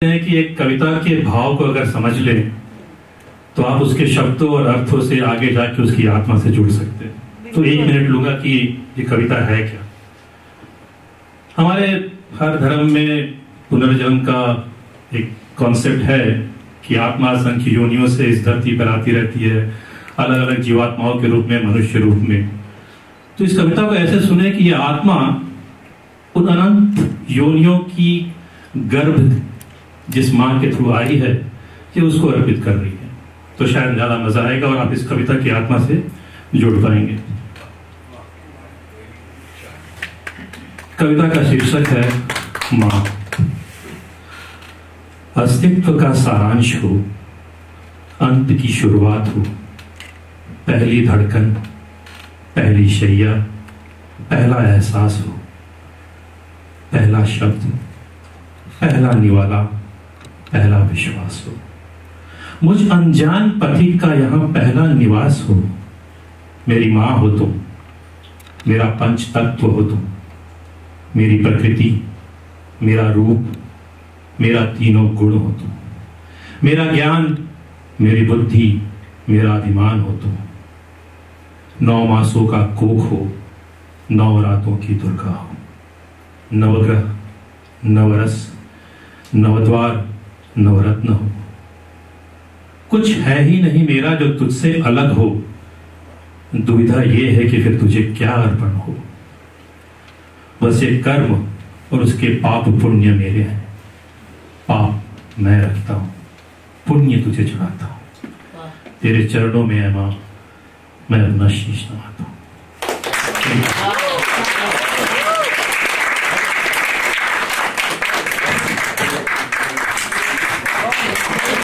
हैं कि एक कविता के भाव को अगर समझ लें तो आप उसके शब्दों और अर्थों से आगे जाके उसकी आत्मा से जुड़ सकते हैं। तो 1 मिनट लूंगा कि ये कविता है क्या। हमारे हर धर्म में पुनर्जन्म का एक कॉन्सेप्ट है कि आत्मा असंख्य योनियों से इस धरती पर आती रहती है, अलग अलग जीवात्माओं के रूप में, मनुष्य रूप में। तो इस कविता को ऐसे सुने कि यह आत्मा उन अनंत योनियों की गर्भ जिस मां के थ्रू आई है, ये उसको अर्पित कर रही है। तो शायद ज्यादा मजा आएगा और आप इस कविता की आत्मा से जुड़ पाएंगे। कविता का शीर्षक है मां। अस्तित्व का सारांश हो, अंत की शुरुआत हो, पहली धड़कन, पहली शैया, पहला एहसास हो, पहला शब्द, पहला निवाला, पहला विश्वास हो। मुझ अनजान पथिक का यहां पहला निवास हो। मेरी मां हो तुम, मेरा पंच तत्व हो तुम, मेरी प्रकृति, मेरा रूप, मेरा तीनों गुण हो तुम, मेरा ज्ञान, मेरी बुद्धि, मेरा अभिमान हो तुम। 9 मासों का कोख हो, 9 रातों की दुर्गा हो, नवग्रह, नवरस, नवद्वार, नवरत्न हो। कुछ है ही नहीं मेरा जो तुझसे अलग हो। दुविधा यह है कि फिर तुझे क्या अर्पण हो। बस ये कर्म और उसके पाप पुण्य मेरे हैं। पाप मैं रखता हूं, पुण्य तुझे चढ़ाता हूं। तेरे चरणों में है मां, मैं अपना शीश नवाता हूं।